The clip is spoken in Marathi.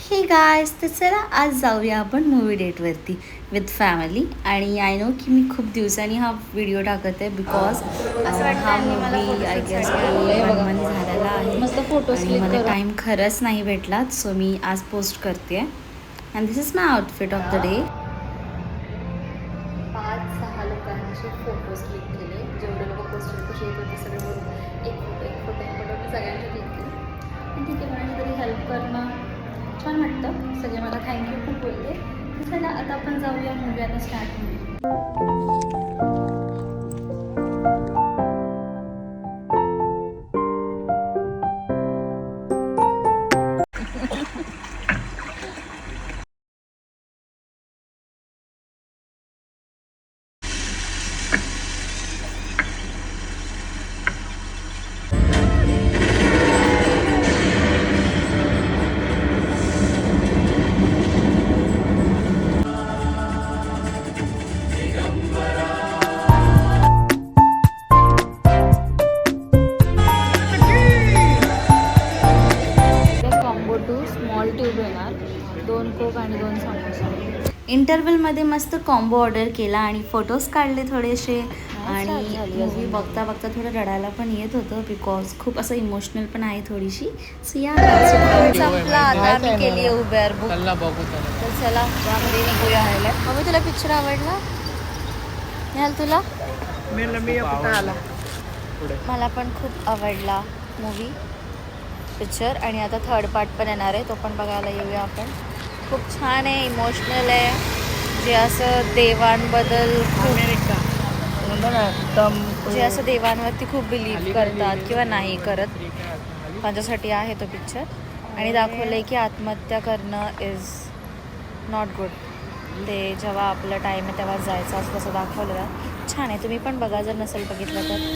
हे गायस, तर चला आज जाऊया आपण मूवी डेटवरती विथ फॅमिली. आणि आय नो की मी खूप दिवसांनी हा व्हिडिओ टाकत आहे बिकॉज हा मूवी आय गेस 1 मंथ झालेला आहे मस्त फोटोज आणि क्लिक मला करा. टाईम खरंच नाही भेटला. सो मी आज पोस्ट करते and this is my outfit of the day. 5-6 लोकांचे फोटोज क्लिक केले. जेवढे लोक पोस्ट कसे येत होते सगळे बोलून एक फोटो मी सगळ्यांचे क्लिक केले. पण ठीक आहे, मला तरी हेल्प करणं छान वाटतं. सगळे मला थँक्यू खूप बोलले. चला आता आपण जाऊया मूवी आता स्टार्ट होईल. कॉम्बो 2 स्मॉल ट्यूब येणार, 2 कोक आणि 2 समोसा. इंटरवलमध्ये मस्त कॉम्बो ऑर्डर केला आणि फोटोज काढले थोडेसे. आणि झाली मूवी अजून. बघता बघता थोडं रडायला पण येत होतं बिकॉज खूप असं इमोशनल पण आहे थोडीशी. सो या संपला आता, आम्ही केली आहे उबेर बुक. चला बघू चला. तर चला त्यामध्ये निघूया. मम्मी तुला पिक्चर आवडला? निहाल तुला? मला पण खूप आवडला मूवी पिक्चर. आणि आता थर्ड पार्ट पण येणार आहे, तो पण बघायला येऊया आपण. खूप छान आहे, इमोशनल आहे. जे असं देवांबद्दल जे असं देवांवरती खूप बिलीव्ह करतात किंवा नाही करत, त्यांच्यासाठी आहे तो पिक्चर. आणि दाखवलं आहे की आत्महत्या करणं इज नॉट गुड. ते जेव्हा आपलं टाईम आहे तेव्हा जायचं असं तसं दाखवलेलं छान आहे. तुम्ही पण बघा जर नसेल बघितलं तर.